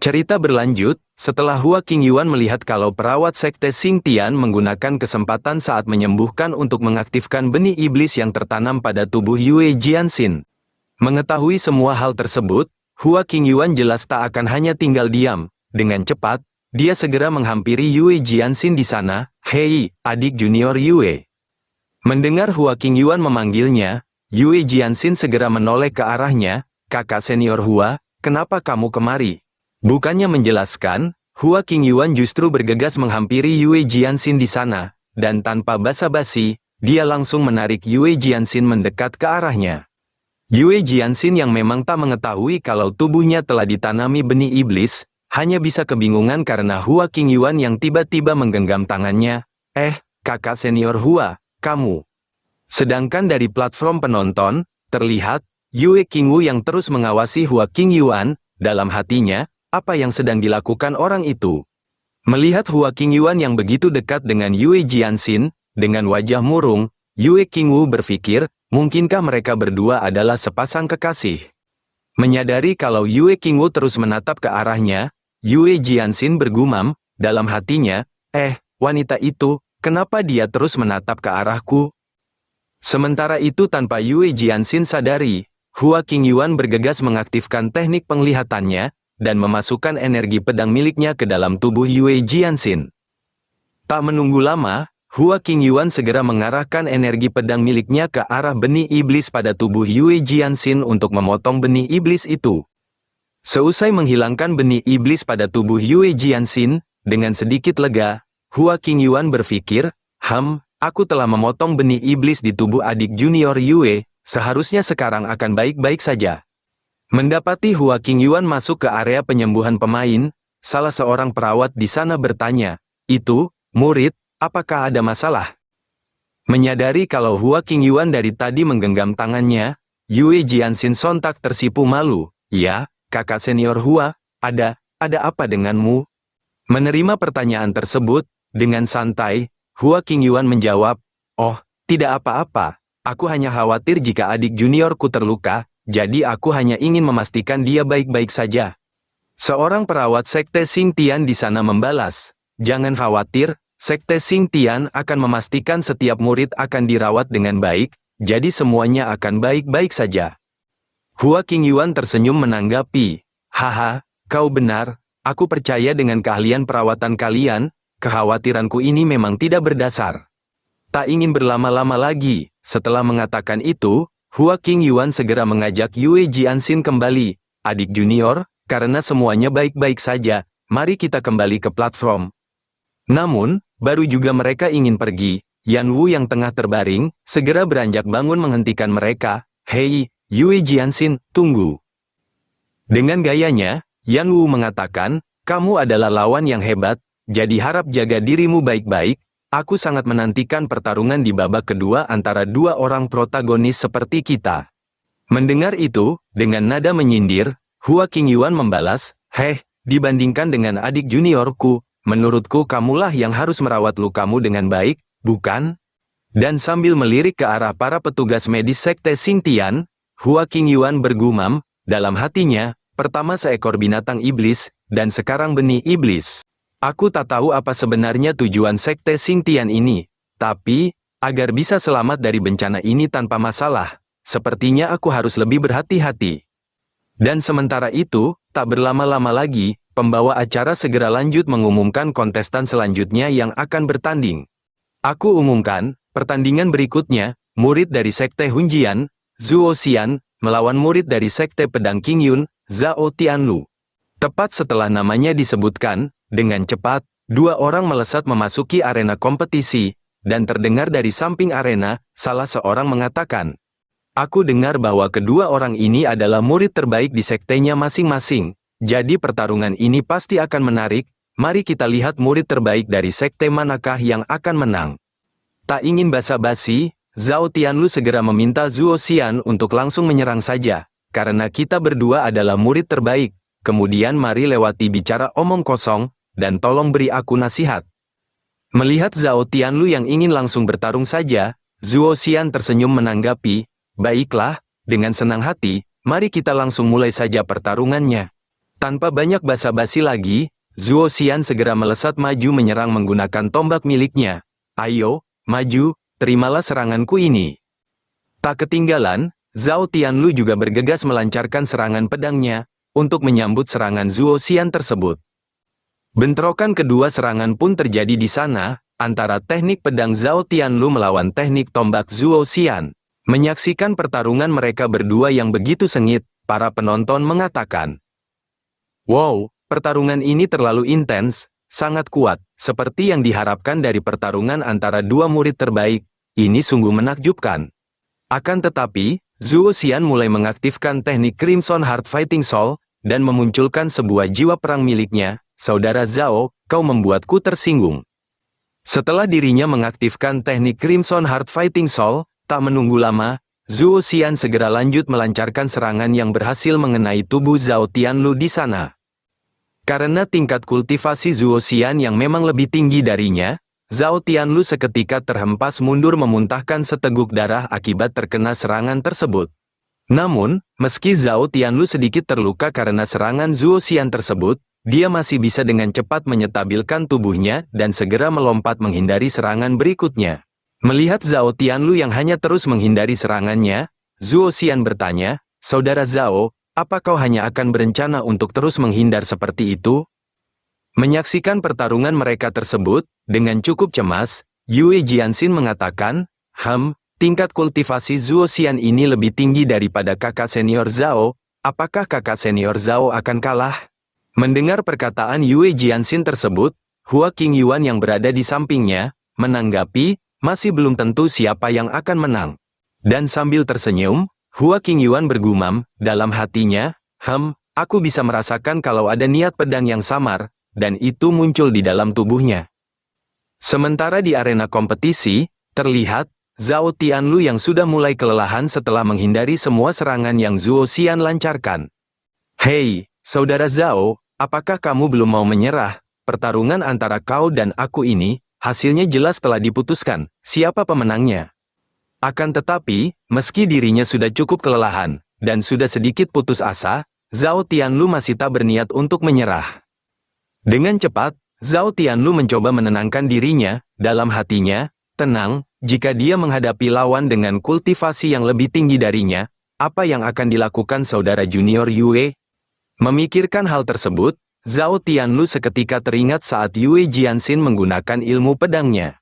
Cerita berlanjut, setelah Hua Qingyuan melihat kalau perawat sekte Xingtian menggunakan kesempatan saat menyembuhkan untuk mengaktifkan benih iblis yang tertanam pada tubuh Yue Jianxin. Mengetahui semua hal tersebut, Hua Qingyuan jelas tak akan hanya tinggal diam. Dengan cepat, dia segera menghampiri Yue Jianxin di sana. "Hei, adik junior Yue." Mendengar Hua Qingyuan memanggilnya, Yue Jianxin segera menoleh ke arahnya. "Kakak senior Hua, kenapa kamu kemari?" Bukannya menjelaskan, Hua Qingyuan justru bergegas menghampiri Yue Jianxin di sana, dan tanpa basa-basi, dia langsung menarik Yue Jianxin mendekat ke arahnya. Yue Jianxin yang memang tak mengetahui kalau tubuhnya telah ditanami benih iblis, hanya bisa kebingungan karena Hua Qingyuan yang tiba-tiba menggenggam tangannya. Kakak senior Hua, kamu." Sedangkan dari platform penonton, terlihat, Yue Qingwu yang terus mengawasi Hua Qingyuan, dalam hatinya, apa yang sedang dilakukan orang itu. Melihat Hua Qingyuan yang begitu dekat dengan Yue Jianxin, dengan wajah murung, Yue Qingwu berpikir, mungkinkah mereka berdua adalah sepasang kekasih. Menyadari kalau Yue Qingwu terus menatap ke arahnya, Yue Jianxin bergumam, dalam hatinya, wanita itu, kenapa dia terus menatap ke arahku? Sementara itu tanpa Yue Jianxin sadari, Hua Qingyuan bergegas mengaktifkan teknik penglihatannya, dan memasukkan energi pedang miliknya ke dalam tubuh Yue Jianxin. Tak menunggu lama, Hua Qingyuan segera mengarahkan energi pedang miliknya ke arah benih iblis pada tubuh Yue Jianxin untuk memotong benih iblis itu. Seusai menghilangkan benih iblis pada tubuh Yue Jianxin, dengan sedikit lega, Hua Qingyuan berpikir, aku telah memotong benih iblis di tubuh adik junior Yue, seharusnya sekarang akan baik-baik saja. Mendapati Hua Qingyuan masuk ke area penyembuhan pemain, salah seorang perawat di sana bertanya, "Itu, murid, apakah ada masalah?" Menyadari kalau Hua Qingyuan dari tadi menggenggam tangannya, Yue Jianxin sontak tersipu malu. "Ya, kakak senior Hua, ada apa denganmu?" Menerima pertanyaan tersebut, dengan santai, Hua Qingyuan menjawab, "Oh, tidak apa-apa, aku hanya khawatir jika adik juniorku terluka, jadi aku hanya ingin memastikan dia baik-baik saja." Seorang perawat sekte Xingtian di sana membalas, "Jangan khawatir, sekte Xingtian akan memastikan setiap murid akan dirawat dengan baik, jadi semuanya akan baik-baik saja." Hua Qingyuan tersenyum menanggapi, "Haha, kau benar, aku percaya dengan keahlian perawatan kalian, kekhawatiranku ini memang tidak berdasar." Tak ingin berlama-lama lagi, setelah mengatakan itu, Hua Qingyuan segera mengajak Yue Jianxin kembali. "Adik junior, karena semuanya baik-baik saja, mari kita kembali ke platform." Namun, baru juga mereka ingin pergi, Yan Wu yang tengah terbaring, segera beranjak bangun menghentikan mereka. "Hei, Yue Jianxin, tunggu." Dengan gayanya, Yan Wu mengatakan, "Kamu adalah lawan yang hebat, jadi harap jaga dirimu baik-baik. Aku sangat menantikan pertarungan di babak kedua antara dua orang protagonis seperti kita." Mendengar itu, dengan nada menyindir, Hua Qingyuan membalas, dibandingkan dengan adik juniorku, menurutku kamulah yang harus merawat lukamu dengan baik, bukan?" Dan sambil melirik ke arah para petugas medis sekte Xingtian, Hua Qingyuan bergumam, dalam hatinya, pertama seekor binatang iblis, dan sekarang benih iblis. Aku tak tahu apa sebenarnya tujuan sekte Xingtian ini, tapi, agar bisa selamat dari bencana ini tanpa masalah, sepertinya aku harus lebih berhati-hati. Dan sementara itu, tak berlama-lama lagi, pembawa acara segera lanjut mengumumkan kontestan selanjutnya yang akan bertanding. "Aku umumkan, pertandingan berikutnya, murid dari sekte Hunjian, Zhuo Xian, melawan murid dari sekte pedang Qingyun, Zhao Tianlu." Tepat setelah namanya disebutkan, dengan cepat, dua orang melesat memasuki arena kompetisi, dan terdengar dari samping arena, salah seorang mengatakan, "Aku dengar bahwa kedua orang ini adalah murid terbaik di sektenya masing-masing, jadi pertarungan ini pasti akan menarik, mari kita lihat murid terbaik dari sekte manakah yang akan menang." Tak ingin basa-basi, Zhao Tianlu segera meminta Zhuo Xian untuk langsung menyerang saja, karena kita berdua adalah murid terbaik, kemudian mari lewati bicara omong kosong, dan tolong beri aku nasihat. Melihat Zhao Tianlu yang ingin langsung bertarung saja, Zhuo Xian tersenyum menanggapi, "Baiklah, dengan senang hati, mari kita langsung mulai saja pertarungannya." Tanpa banyak basa-basi lagi, Zuo Xian segera melesat maju menyerang menggunakan tombak miliknya. Ayo, maju, terimalah seranganku ini. Tak ketinggalan, Zhao Tianlu juga bergegas melancarkan serangan pedangnya, untuk menyambut serangan Zuo Xian tersebut. Bentrokan kedua serangan pun terjadi di sana, antara teknik pedang Zhao Tianlu melawan teknik tombak Zuo Xian. Menyaksikan pertarungan mereka berdua yang begitu sengit, para penonton mengatakan, "Wow, pertarungan ini terlalu intens, sangat kuat, seperti yang diharapkan dari pertarungan antara dua murid terbaik, ini sungguh menakjubkan." Akan tetapi, Zuo Xian mulai mengaktifkan teknik Crimson Heart Fighting Soul, dan memunculkan sebuah jiwa perang miliknya. "Saudara Zhao, kau membuatku tersinggung." Setelah dirinya mengaktifkan teknik Crimson Heart Fighting Soul, tak menunggu lama, Zuo Xian segera lanjut melancarkan serangan yang berhasil mengenai tubuh Zhao Tianlu di sana. Karena tingkat kultivasi Zuo Xian yang memang lebih tinggi darinya, Zhao Tianlu seketika terhempas mundur memuntahkan seteguk darah akibat terkena serangan tersebut. Namun, meski Zhao Tianlu sedikit terluka karena serangan Zuo Xian tersebut, dia masih bisa dengan cepat menyetabilkan tubuhnya dan segera melompat menghindari serangan berikutnya. Melihat Zhao Tianlu yang hanya terus menghindari serangannya, Zuo Xian bertanya, "Saudara Zhao, apa kau hanya akan berencana untuk terus menghindar seperti itu?" Menyaksikan pertarungan mereka tersebut, dengan cukup cemas, Yue Jianxin mengatakan, tingkat kultivasi Zuo Xian ini lebih tinggi daripada kakak senior Zhao, apakah kakak senior Zhao akan kalah?" Mendengar perkataan Yue Jianxin tersebut, Hua Qingyuan yang berada di sampingnya, menanggapi, masih belum tentu siapa yang akan menang. Dan sambil tersenyum, Hua Qingyuan bergumam, dalam hatinya, aku bisa merasakan kalau ada niat pedang yang samar, dan itu muncul di dalam tubuhnya. Sementara di arena kompetisi, terlihat, Zhao Tianlu yang sudah mulai kelelahan setelah menghindari semua serangan yang Zuo Xian lancarkan. "Hei, saudara Zhao, apakah kamu belum mau menyerah? Pertarungan antara kau dan aku ini, hasilnya jelas telah diputuskan, siapa pemenangnya." Akan tetapi, meski dirinya sudah cukup kelelahan, dan sudah sedikit putus asa, Zhao Tianlu masih tak berniat untuk menyerah. Dengan cepat, Zhao Tianlu mencoba menenangkan dirinya, dalam hatinya, tenang, jika dia menghadapi lawan dengan kultivasi yang lebih tinggi darinya, apa yang akan dilakukan saudara junior Yue? Memikirkan hal tersebut, Zhao Tianlu seketika teringat saat Yue Jianxin menggunakan ilmu pedangnya.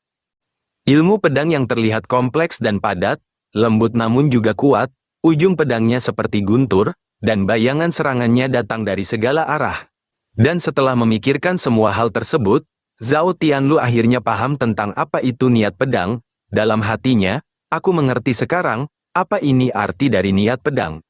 Ilmu pedang yang terlihat kompleks dan padat, lembut namun juga kuat, ujung pedangnya seperti guntur, dan bayangan serangannya datang dari segala arah. Dan setelah memikirkan semua hal tersebut, Zhao Tianlu akhirnya paham tentang apa itu niat pedang. Dalam hatinya, aku mengerti sekarang, apa ini arti dari niat pedang.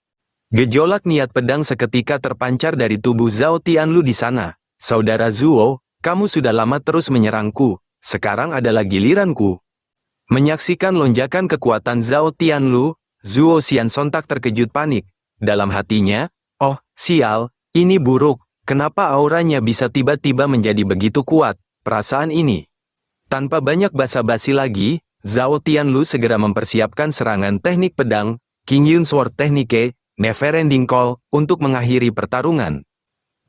Gejolak niat pedang seketika terpancar dari tubuh Zhao Tianlu di sana. "Saudara Zuo, kamu sudah lama terus menyerangku, sekarang adalah giliranku." Menyaksikan lonjakan kekuatan Zhao Tianlu, Zuo Xian sontak terkejut panik. Dalam hatinya, "Oh, sial, ini buruk. Kenapa auranya bisa tiba-tiba menjadi begitu kuat, perasaan ini?" Tanpa banyak basa-basi lagi, Zhao Tianlu segera mempersiapkan serangan teknik pedang, Qingyun Sword Technique, Neverending Call, untuk mengakhiri pertarungan.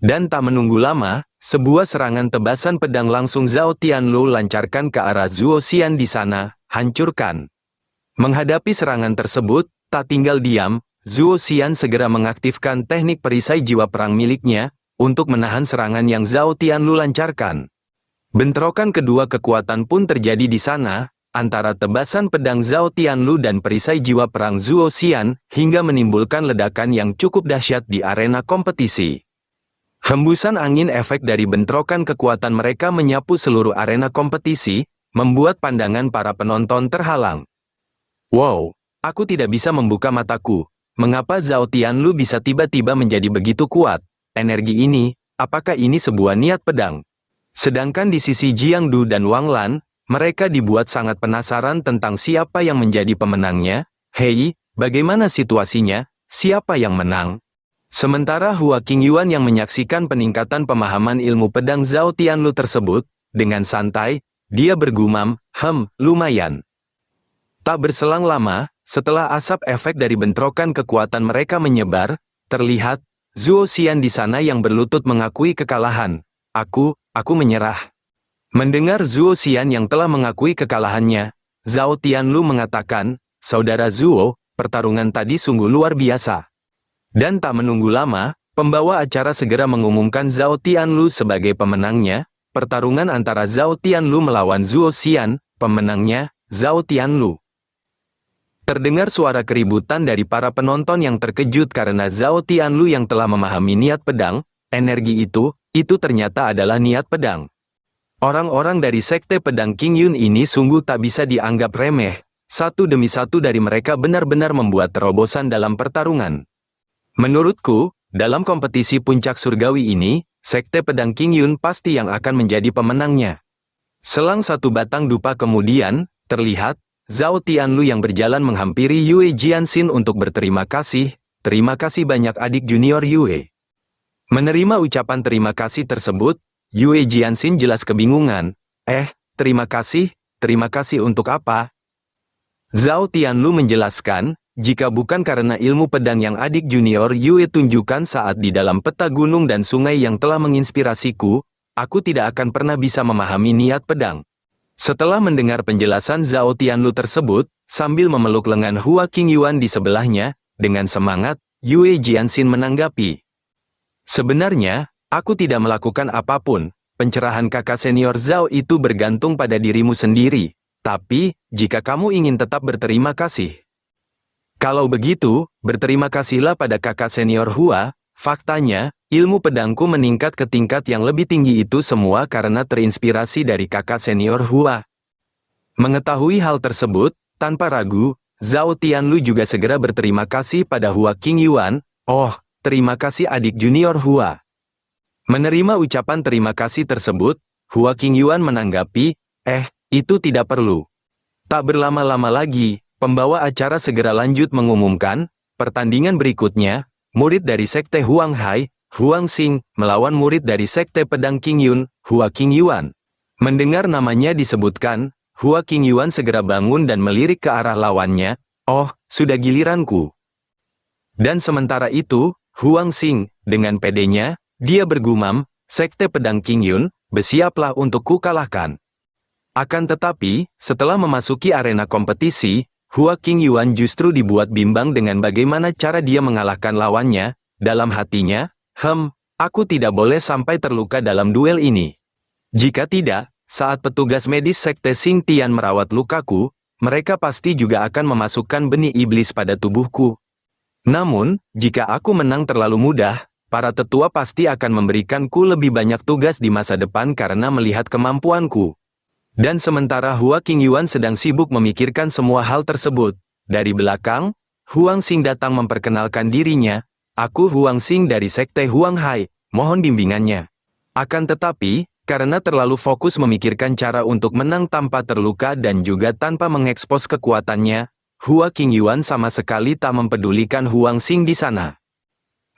Dan tak menunggu lama, sebuah serangan tebasan pedang langsung Zhao Tianlu lancarkan ke arah Zuo Xian di sana, hancurkan. Menghadapi serangan tersebut, tak tinggal diam, Zuo Xian segera mengaktifkan teknik perisai jiwa perang miliknya, untuk menahan serangan yang Zhao Tianlu lancarkan. Bentrokan kedua kekuatan pun terjadi di sana, antara tebasan pedang Zhao Tianlu dan perisai jiwa perang Zuo Xian, hingga menimbulkan ledakan yang cukup dahsyat di arena kompetisi. Hembusan angin efek dari bentrokan kekuatan mereka menyapu seluruh arena kompetisi, membuat pandangan para penonton terhalang. "Wow, aku tidak bisa membuka mataku. Mengapa Zhao Tianlu bisa tiba-tiba menjadi begitu kuat? Energi ini, apakah ini sebuah niat pedang?" Sedangkan di sisi Jiang Du dan Wang Lan, mereka dibuat sangat penasaran tentang siapa yang menjadi pemenangnya. "Hei, bagaimana situasinya? Siapa yang menang?" Sementara Hua Qingyuan yang menyaksikan peningkatan pemahaman ilmu pedang Zhao Tianlu tersebut, dengan santai, dia bergumam, lumayan." Tak berselang lama, setelah asap efek dari bentrokan kekuatan mereka menyebar, terlihat, Zuo Xian di sana yang berlutut mengakui kekalahan. Aku menyerah. Mendengar Zuo Xian yang telah mengakui kekalahannya, Zhao Tianlu mengatakan, "Saudara Zuo, pertarungan tadi sungguh luar biasa." Dan tak menunggu lama, pembawa acara segera mengumumkan Zhao Tianlu sebagai pemenangnya. Pertarungan antara Zhao Tianlu melawan Zuo Xian, pemenangnya, Zhao Tianlu. Terdengar suara keributan dari para penonton yang terkejut karena Zhao Tianlu yang telah memahami niat pedang, energi itu ternyata adalah niat pedang. Orang-orang dari Sekte Pedang Qingyun ini sungguh tak bisa dianggap remeh. Satu demi satu dari mereka benar-benar membuat terobosan dalam pertarungan. Menurutku, dalam kompetisi puncak surgawi ini, Sekte Pedang Qingyun pasti yang akan menjadi pemenangnya. Selang satu batang dupa kemudian, terlihat, Zhao Tianlu yang berjalan menghampiri Yue Jianxin untuk berterima kasih. "Terima kasih banyak adik junior Yue." Menerima ucapan terima kasih tersebut, Yue Jianxin jelas kebingungan. Terima kasih untuk apa?" Zhao Tianlu menjelaskan, "Jika bukan karena ilmu pedang yang adik junior Yue tunjukkan saat di dalam peta gunung dan sungai yang telah menginspirasiku, aku tidak akan pernah bisa memahami niat pedang." Setelah mendengar penjelasan Zhao Tianlu tersebut, sambil memeluk lengan Hua Qingyuan di sebelahnya, dengan semangat, Yue Jianxin menanggapi. "Sebenarnya, aku tidak melakukan apapun. Pencerahan kakak senior Zhao itu bergantung pada dirimu sendiri. Tapi, jika kamu ingin tetap berterima kasih, kalau begitu, berterima kasihlah pada kakak senior Hua. Faktanya, ilmu pedangku meningkat ke tingkat yang lebih tinggi itu semua karena terinspirasi dari kakak senior Hua." Mengetahui hal tersebut, tanpa ragu, Zhao Tianlu juga segera berterima kasih pada Hua Qingyuan. "Oh, terima kasih adik junior Hua." Menerima ucapan terima kasih tersebut, Hua Qingyuan menanggapi, itu tidak perlu." Tak berlama-lama lagi, pembawa acara segera lanjut mengumumkan, pertandingan berikutnya, murid dari Sekte Huang Hai, Huang Xing, melawan murid dari Sekte Pedang Qingyun, Hua Qingyuan. Mendengar namanya disebutkan, Hua Qingyuan segera bangun dan melirik ke arah lawannya. "Oh, sudah giliranku." Dan sementara itu, Huang Xing, dengan pedenya, dia bergumam, "Sekte Pedang Qingyun, bersiaplah untuk kukalahkan." Akan tetapi, setelah memasuki arena kompetisi, Hua Qingyuan justru dibuat bimbang dengan bagaimana cara dia mengalahkan lawannya. Dalam hatinya, aku tidak boleh sampai terluka dalam duel ini. Jika tidak, saat petugas medis Sekte Xingtian merawat lukaku, mereka pasti juga akan memasukkan benih iblis pada tubuhku. Namun, jika aku menang terlalu mudah, para tetua pasti akan memberikanku lebih banyak tugas di masa depan karena melihat kemampuanku. Dan sementara Hua Qingyuan sedang sibuk memikirkan semua hal tersebut, dari belakang, Huang Xing datang memperkenalkan dirinya. "Aku Huang Xing dari Sekte Huang Hai, mohon bimbingannya." Akan tetapi, karena terlalu fokus memikirkan cara untuk menang tanpa terluka dan juga tanpa mengekspos kekuatannya, Hua Qingyuan sama sekali tak mempedulikan Huang Xing di sana.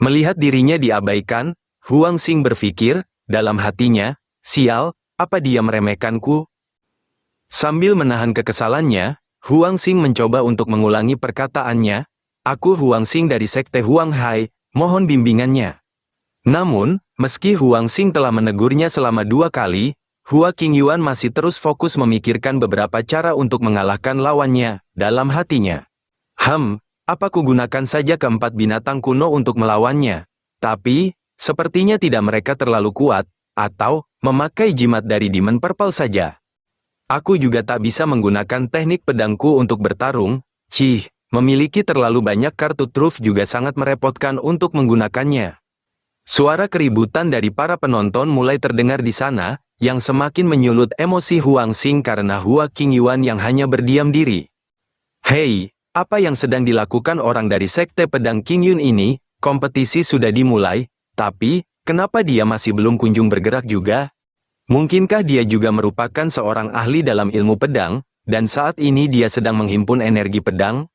Melihat dirinya diabaikan, Huang Xing berpikir, dalam hatinya, "Sial, apa dia meremehkanku?" Sambil menahan kekesalannya, Huang Xing mencoba untuk mengulangi perkataannya, "Aku Huang Xing dari Sekte Huang Hai, mohon bimbingannya." Namun, meski Huang Xing telah menegurnya selama 2 kali, Hua Qingyuan masih terus fokus memikirkan beberapa cara untuk mengalahkan lawannya. Dalam hatinya, apa kugunakan saja keempat binatang kuno untuk melawannya? Tapi, sepertinya tidak mereka terlalu kuat, atau, memakai jimat dari Demon Purple saja. Aku juga tak bisa menggunakan teknik pedangku untuk bertarung. Memiliki terlalu banyak kartu truf juga sangat merepotkan untuk menggunakannya. Suara keributan dari para penonton mulai terdengar di sana, yang semakin menyulut emosi Huang Xing karena Hua Qingyuan yang hanya berdiam diri. "Hei, apa yang sedang dilakukan orang dari Sekte Pedang Qingyun ini? Kompetisi sudah dimulai, tapi, kenapa dia masih belum kunjung bergerak juga? Mungkinkah dia juga merupakan seorang ahli dalam ilmu pedang, dan saat ini dia sedang menghimpun energi pedang?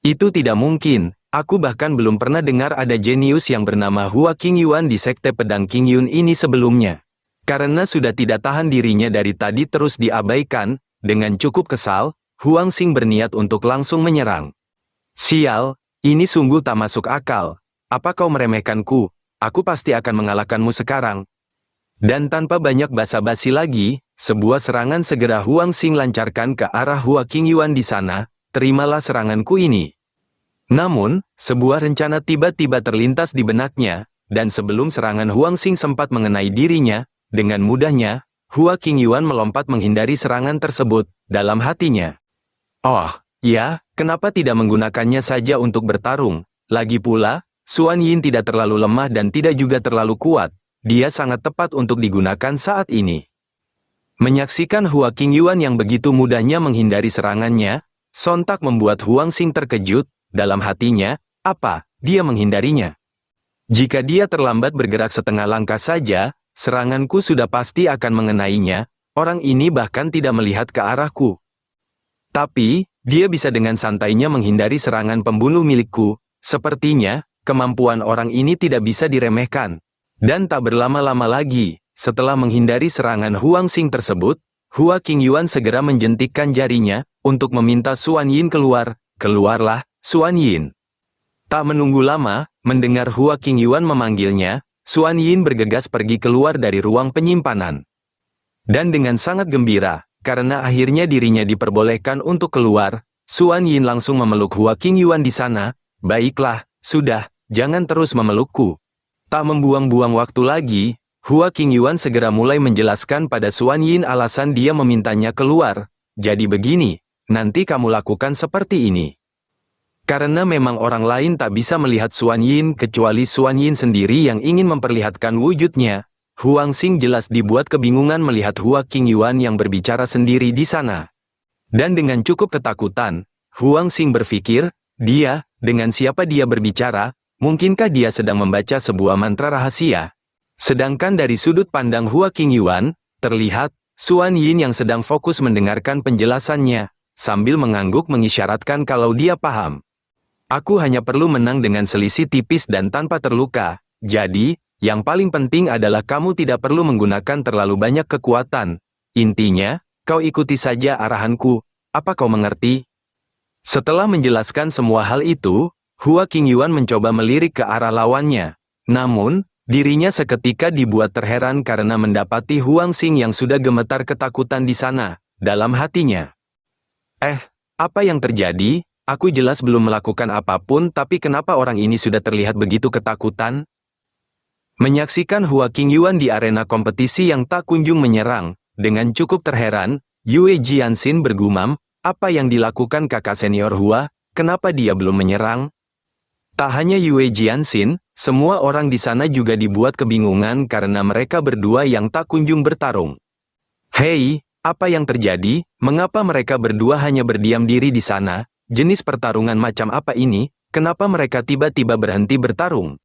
Itu tidak mungkin, aku bahkan belum pernah dengar ada jenius yang bernama Hua Qingyuan di Sekte Pedang Qingyun ini sebelumnya." Karena sudah tidak tahan dirinya dari tadi terus diabaikan, dengan cukup kesal, Huang Xing berniat untuk langsung menyerang. "Sial, ini sungguh tak masuk akal. Apa kau meremehkanku? Aku pasti akan mengalahkanmu sekarang. Dan tanpa banyak basa-basi lagi, sebuah serangan segera Huang Xing lancarkan ke arah Hua Qingyuan di sana. Terimalah seranganku ini. Namun, sebuah rencana tiba-tiba terlintas di benaknya, dan sebelum serangan Huang Xing sempat mengenai dirinya, dengan mudahnya, Hua Qingyuan melompat menghindari serangan tersebut, dalam hatinya. Oh, ya, kenapa tidak menggunakannya saja untuk bertarung? Lagi pula, Xuan Yin tidak terlalu lemah dan tidak juga terlalu kuat. Dia sangat tepat untuk digunakan saat ini. Menyaksikan Hua Qingyuan yang begitu mudahnya menghindari serangannya, sontak membuat Huang Xing terkejut, dalam hatinya, apa, dia menghindarinya? Jika dia terlambat bergerak setengah langkah saja, seranganku sudah pasti akan mengenainya, orang ini bahkan tidak melihat ke arahku. Tapi, dia bisa dengan santainya menghindari serangan pembunuh milikku, sepertinya, kemampuan orang ini tidak bisa diremehkan. Dan tak berlama-lama lagi, setelah menghindari serangan Huang Xing tersebut, Hua Qingyuan segera menjentikkan jarinya, untuk meminta Xuan Yin keluar. Keluarlah, Xuan Yin. Tak menunggu lama, mendengar Hua Qingyuan memanggilnya, Xuan Yin bergegas pergi keluar dari ruang penyimpanan. Dan dengan sangat gembira, karena akhirnya dirinya diperbolehkan untuk keluar, Xuan Yin langsung memeluk Hua Qingyuan di sana. Baiklah, sudah, jangan terus memelukku. Tak membuang-buang waktu lagi, Hua Qingyuan segera mulai menjelaskan pada Xuan Yin alasan dia memintanya keluar. Jadi begini, nanti kamu lakukan seperti ini. Karena memang orang lain tak bisa melihat Xuan Yin kecuali Xuan Yin sendiri yang ingin memperlihatkan wujudnya, Huang Xing jelas dibuat kebingungan melihat Hua Qingyuan yang berbicara sendiri di sana. Dan dengan cukup ketakutan, Huang Xing berpikir, dengan siapa dia berbicara? Mungkinkah dia sedang membaca sebuah mantra rahasia? Sedangkan dari sudut pandang Hua Qingyuan, terlihat, Xuan Yin yang sedang fokus mendengarkan penjelasannya, sambil mengangguk mengisyaratkan kalau dia paham. Aku hanya perlu menang dengan selisih tipis dan tanpa terluka, jadi, yang paling penting adalah kamu tidak perlu menggunakan terlalu banyak kekuatan. Intinya, kau ikuti saja arahanku, apa kau mengerti? Setelah menjelaskan semua hal itu, Hua Qingyuan mencoba melirik ke arah lawannya. Namun, dirinya seketika dibuat terheran karena mendapati Huang Xing yang sudah gemetar ketakutan di sana, dalam hatinya. Apa yang terjadi? Aku jelas belum melakukan apapun tapi kenapa orang ini sudah terlihat begitu ketakutan? Menyaksikan Hua Qingyuan di arena kompetisi yang tak kunjung menyerang, dengan cukup terheran, Yue Jianxin bergumam, apa yang dilakukan kakak senior Hua, kenapa dia belum menyerang? Tak hanya Yue Jianxin, semua orang di sana juga dibuat kebingungan karena mereka berdua yang tak kunjung bertarung. Hei, apa yang terjadi? Mengapa mereka berdua hanya berdiam diri di sana? Jenis pertarungan macam apa ini? Kenapa mereka tiba-tiba berhenti bertarung?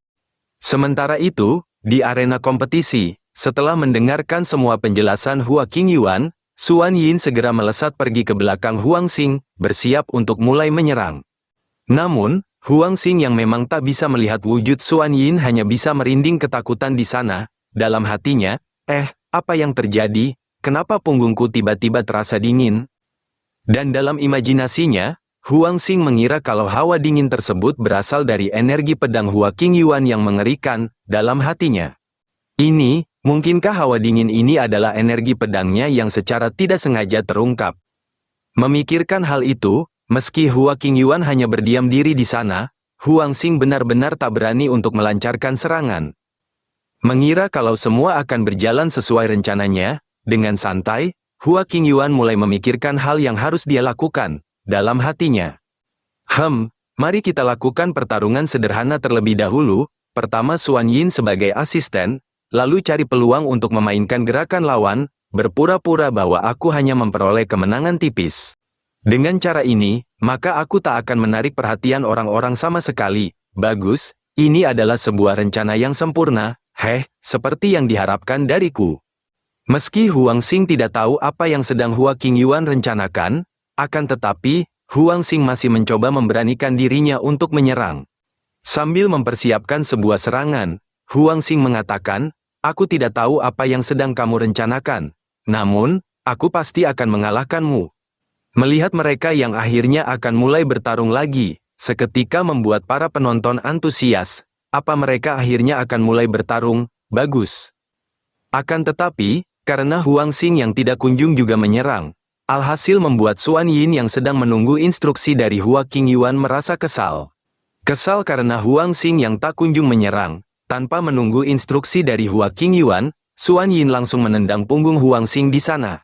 Sementara itu, di arena kompetisi, setelah mendengarkan semua penjelasan Hua Qingyuan, Xuan Yin segera melesat pergi ke belakang Huang Xing, bersiap untuk mulai menyerang. Namun, Huang Xing yang memang tak bisa melihat wujud Xuan Yin hanya bisa merinding ketakutan di sana, dalam hatinya, apa yang terjadi? Kenapa punggungku tiba-tiba terasa dingin? Dan dalam imajinasinya, Huang Xing mengira kalau hawa dingin tersebut berasal dari energi pedang Hua Qingyuan yang mengerikan, dalam hatinya. Mungkinkah hawa dingin ini adalah energi pedangnya yang secara tidak sengaja terungkap? Memikirkan hal itu, meski Hua Qingyuan hanya berdiam diri di sana, Huang Xing benar-benar tak berani untuk melancarkan serangan. Mengira kalau semua akan berjalan sesuai rencananya, dengan santai, Hua Qingyuan mulai memikirkan hal yang harus dia lakukan. Dalam hatinya, mari kita lakukan pertarungan sederhana terlebih dahulu, pertama Xuan Yin sebagai asisten, lalu cari peluang untuk memainkan gerakan lawan, berpura-pura bahwa aku hanya memperoleh kemenangan tipis. Dengan cara ini, maka aku tak akan menarik perhatian orang-orang sama sekali. Bagus, ini adalah sebuah rencana yang sempurna, seperti yang diharapkan dariku. Meski Huang Xing tidak tahu apa yang sedang Hua Qingyuan rencanakan, akan tetapi, Huang Xing masih mencoba memberanikan dirinya untuk menyerang. Sambil mempersiapkan sebuah serangan, Huang Xing mengatakan, aku tidak tahu apa yang sedang kamu rencanakan. Namun, aku pasti akan mengalahkanmu. Melihat mereka yang akhirnya akan mulai bertarung lagi, seketika membuat para penonton antusias. Apa mereka akhirnya akan mulai bertarung? Bagus. Akan tetapi, karena Huang Xing yang tidak kunjung juga menyerang, alhasil membuat Xuan Yin yang sedang menunggu instruksi dari Hua Qingyuan merasa kesal. Kesal karena Huang Xing yang tak kunjung menyerang. Tanpa menunggu instruksi dari Hua Qingyuan, Xuan Yin langsung menendang punggung Huang Xing di sana.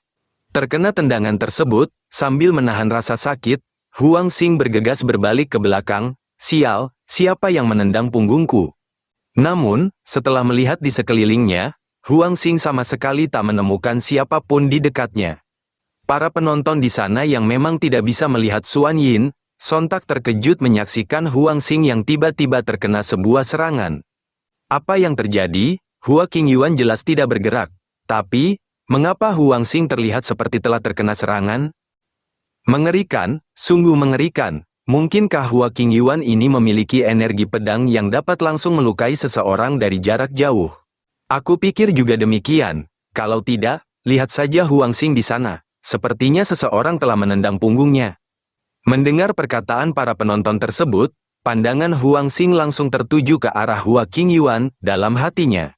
Terkena tendangan tersebut, sambil menahan rasa sakit, Huang Xing bergegas berbalik ke belakang. Sial, siapa yang menendang punggungku? Namun, setelah melihat di sekelilingnya, Huang Xing sama sekali tak menemukan siapapun di dekatnya. Para penonton di sana yang memang tidak bisa melihat Xuan Yin, sontak terkejut menyaksikan Huang Xing yang tiba-tiba terkena sebuah serangan. Apa yang terjadi? Hua Qingyuan jelas tidak bergerak. Tapi, mengapa Huang Xing terlihat seperti telah terkena serangan? Mengerikan, sungguh mengerikan. Mungkinkah Hua Qingyuan ini memiliki energi pedang yang dapat langsung melukai seseorang dari jarak jauh? Aku pikir juga demikian. Kalau tidak, lihat saja Huang Xing di sana. Sepertinya seseorang telah menendang punggungnya. Mendengar perkataan para penonton tersebut, pandangan Huang Xing langsung tertuju ke arah Hua Qingyuan dalam hatinya.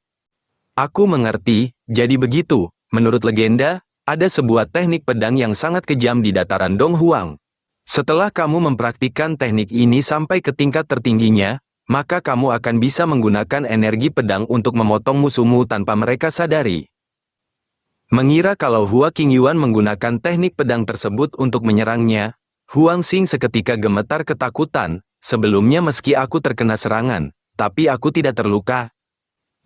Aku mengerti, jadi begitu. Menurut legenda, ada sebuah teknik pedang yang sangat kejam di dataran Donghuang. Setelah kamu mempraktikkan teknik ini sampai ke tingkat tertingginya, maka kamu akan bisa menggunakan energi pedang untuk memotong musuhmu tanpa mereka sadari. Mengira kalau Hua Qingyuan menggunakan teknik pedang tersebut untuk menyerangnya, Huang Xing seketika gemetar ketakutan. Sebelumnya meski aku terkena serangan, tapi aku tidak terluka.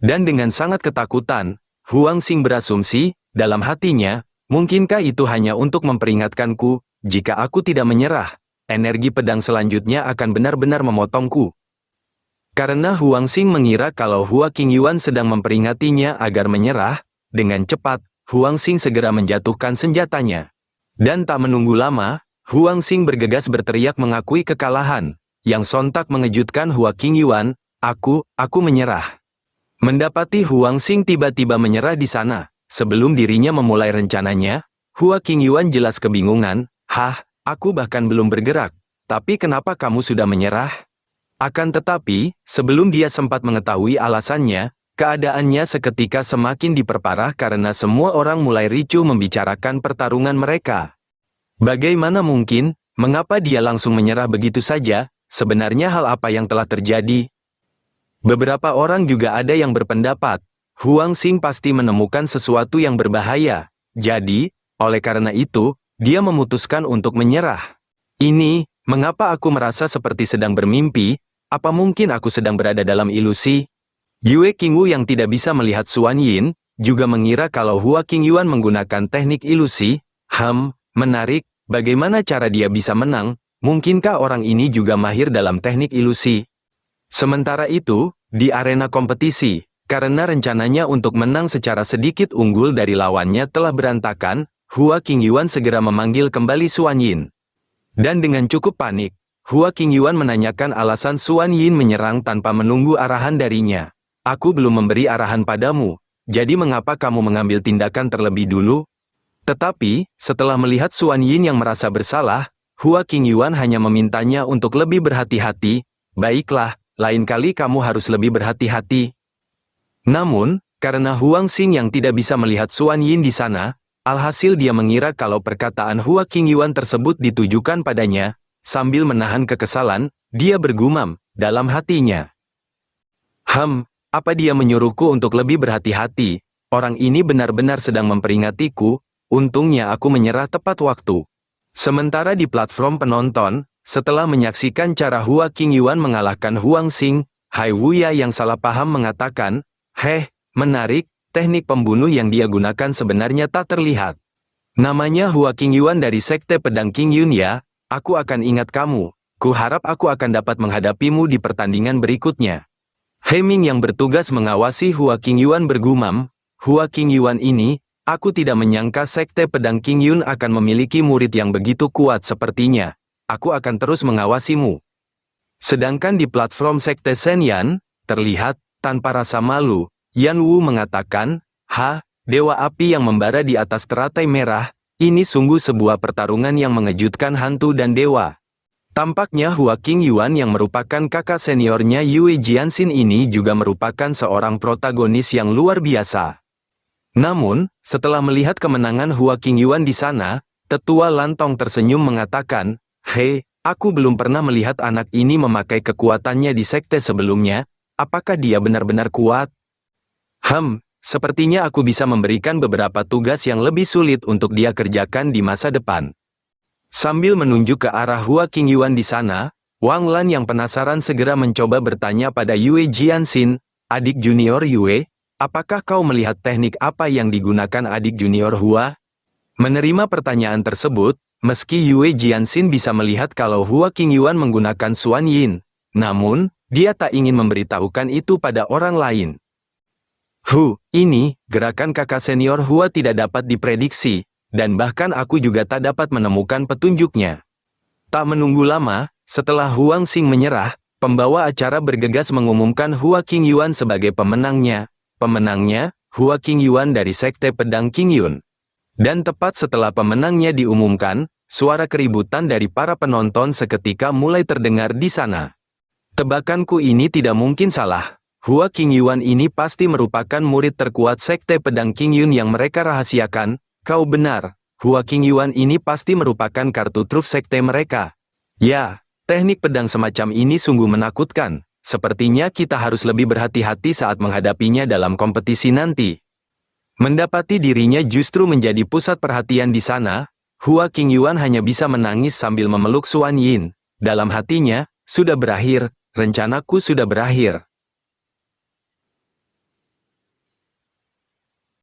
Dan dengan sangat ketakutan, Huang Xing berasumsi, dalam hatinya, mungkinkah itu hanya untuk memperingatkanku, jika aku tidak menyerah, energi pedang selanjutnya akan benar-benar memotongku. Karena Huang Xing mengira kalau Hua Qingyuan sedang memperingatinya agar menyerah, dengan cepat, Huang Xing segera menjatuhkan senjatanya. Dan tak menunggu lama, Huang Xing bergegas berteriak mengakui kekalahan, yang sontak mengejutkan Hua Qingyuan, aku menyerah. Mendapati Huang Xing tiba-tiba menyerah di sana, sebelum dirinya memulai rencananya, Hua Qingyuan jelas kebingungan. Hah, aku bahkan belum bergerak, tapi kenapa kamu sudah menyerah? Akan tetapi, sebelum dia sempat mengetahui alasannya, keadaannya seketika semakin diperparah karena semua orang mulai ricuh membicarakan pertarungan mereka. Bagaimana mungkin, mengapa dia langsung menyerah begitu saja? Sebenarnya hal apa yang telah terjadi? Beberapa orang juga ada yang berpendapat, Huang Xing pasti menemukan sesuatu yang berbahaya. Jadi, oleh karena itu, dia memutuskan untuk menyerah. Ini, mengapa aku merasa seperti sedang bermimpi? Apa mungkin aku sedang berada dalam ilusi? Yue Qingwu yang tidak bisa melihat Xuan Yin, juga mengira kalau Hua Qingyuan menggunakan teknik ilusi. Menarik, bagaimana cara dia bisa menang? Mungkinkah orang ini juga mahir dalam teknik ilusi? Sementara itu, di arena kompetisi, karena rencananya untuk menang secara sedikit unggul dari lawannya telah berantakan, Hua Qingyuan segera memanggil kembali Xuan Yin. Dan dengan cukup panik, Hua Qingyuan menanyakan alasan Xuan Yin menyerang tanpa menunggu arahan darinya. Aku belum memberi arahan padamu, jadi mengapa kamu mengambil tindakan terlebih dulu? Tetapi, setelah melihat Xuan Yin yang merasa bersalah, Hua Qingyuan hanya memintanya untuk lebih berhati-hati. Baiklah, lain kali kamu harus lebih berhati-hati. Namun, karena Huang Xing yang tidak bisa melihat Xuan Yin di sana, alhasil dia mengira kalau perkataan Hua Qingyuan tersebut ditujukan padanya. Sambil menahan kekesalan, dia bergumam dalam hatinya. Apa dia menyuruhku untuk lebih berhati-hati? Orang ini benar-benar sedang memperingatiku. Untungnya aku menyerah tepat waktu. Sementara di platform penonton, setelah menyaksikan cara Hua Qingyuan mengalahkan Huang Xing, Hai Wuya yang salah paham mengatakan, menarik, teknik pembunuh yang dia gunakan sebenarnya tak terlihat. Namanya Hua Qingyuan dari Sekte Pedang Qingyun ya, aku akan ingat kamu. Kuharap aku akan dapat menghadapimu di pertandingan berikutnya. Heming yang bertugas mengawasi Hua Qingyuan bergumam, Hua Qingyuan ini, aku tidak menyangka Sekte Pedang Qingyun akan memiliki murid yang begitu kuat sepertinya. Aku akan terus mengawasimu. Sedangkan di platform Sekte Senyan, terlihat, tanpa rasa malu, Yan Wu mengatakan, Dewa Api yang membara di atas teratai merah, ini sungguh sebuah pertarungan yang mengejutkan hantu dan dewa. Tampaknya Hua Qingyuan yang merupakan kakak seniornya Yue Jianxin ini juga merupakan seorang protagonis yang luar biasa. Namun, setelah melihat kemenangan Hua Qingyuan di sana, Tetua Lantong tersenyum mengatakan, "Hei, aku belum pernah melihat anak ini memakai kekuatannya di sekte sebelumnya. Apakah dia benar-benar kuat?" Sepertinya aku bisa memberikan beberapa tugas yang lebih sulit untuk dia kerjakan di masa depan." Sambil menunjuk ke arah Hua Qingyuan di sana, Wang Lan yang penasaran segera mencoba bertanya pada Yue Jianxin, "Adik junior Yue, apakah kau melihat teknik apa yang digunakan adik junior Hua?" Menerima pertanyaan tersebut, meski Yue Jianxin bisa melihat kalau Hua Qingyuan menggunakan Xuan Yin, namun, dia tak ingin memberitahukan itu pada orang lain. Ini, gerakan kakak senior Hua tidak dapat diprediksi, dan bahkan aku juga tak dapat menemukan petunjuknya. Tak menunggu lama, setelah Huang Xing menyerah, pembawa acara bergegas mengumumkan Hua Qingyuan sebagai pemenangnya. Pemenangnya, Hua Qingyuan dari Sekte Pedang Qingyun. Dan tepat setelah pemenangnya diumumkan, suara keributan dari para penonton seketika mulai terdengar di sana. Tebakanku ini tidak mungkin salah. Hua Qingyuan ini pasti merupakan murid terkuat Sekte Pedang Qingyun yang mereka rahasiakan. Kau benar, Hua Qingyuan ini pasti merupakan kartu truf sekte mereka. Ya, teknik pedang semacam ini sungguh menakutkan. Sepertinya kita harus lebih berhati-hati saat menghadapinya dalam kompetisi nanti. Mendapati dirinya justru menjadi pusat perhatian di sana, Hua Qingyuan hanya bisa menangis sambil memeluk Xuan Yin. Dalam hatinya, sudah berakhir, rencanaku sudah berakhir.